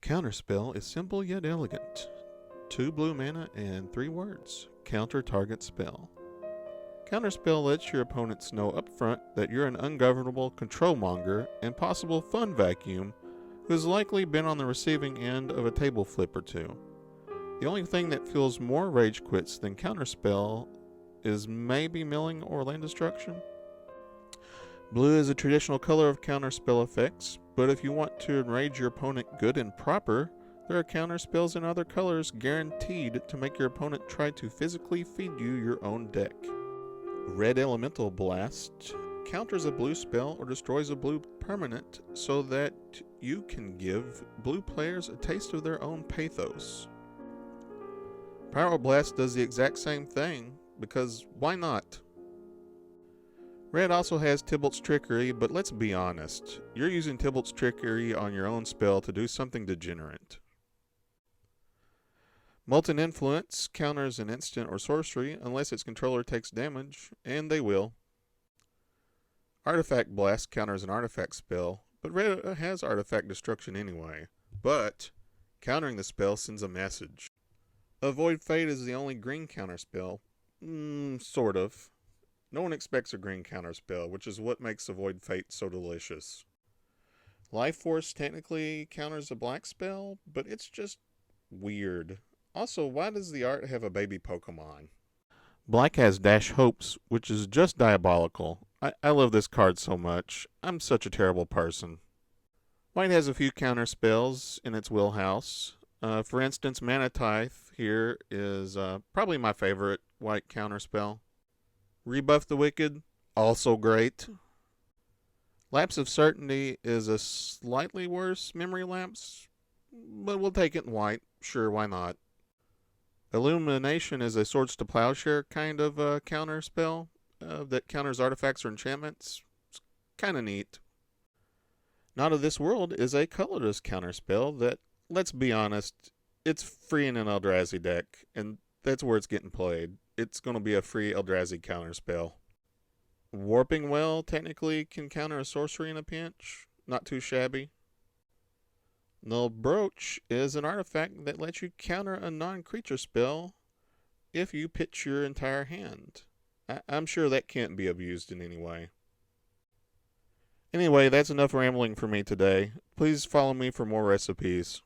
Counterspell is simple yet elegant. 2 blue mana and 3 words. Counter target spell. Counterspell lets your opponents know upfront that you're an ungovernable control monger and possible fun vacuum who has likely been on the receiving end of a table flip or two. The only thing that feels more rage quits than Counterspell is maybe milling or land destruction. Blue is a traditional color of counterspell effects, but if you want to enrage your opponent good and proper, there are counterspells in other colors guaranteed to make your opponent try to physically feed you your own deck. Red Elemental Blast counters a blue spell or destroys a blue permanent so that you can give blue players a taste of their own pathos. Pyroblast does the exact same thing, because why not? Red also has Tybalt's Trickery, but let's be honest, you're using Tybalt's Trickery on your own spell to do something degenerate. Molten Influence counters an instant or sorcery unless its controller takes damage, and they will. Artifact Blast counters an artifact spell, but Red has artifact destruction anyway. But countering the spell sends a message. Avoid Fate is the only green counterspell. Sort of. No one expects a green counterspell, which is what makes Avoid Fate so delicious. Life Force technically counters a black spell, but it's just weird. Also, why does the art have a baby Pokemon? Black has Dash Hopes, which is just diabolical. I love this card so much. I'm such a terrible person. White has a few counterspells in its wheelhouse. For instance, Mana Tithe here is probably my favorite white counterspell. Rebuff the Wicked, also great. Lapse of Certainty is a slightly worse memory lapse, but we'll take it in white. Sure, why not? Illumination is a Swords to Plowshare kind of counter spell that counters artifacts or enchantments. It's kind of neat. Not of This World is a colorless counter spell that, let's be honest, it's free in an Eldrazi deck, and that's where it's getting played. It's going to be a free Eldrazi counter spell. Warping Well technically can counter a sorcery in a pinch. Not too shabby. Null Brooch is an artifact that lets you counter a non-creature spell if you pitch your entire hand. I'm sure that can't be abused in any way. Anyway, that's enough rambling for me today. Please follow me for more recipes.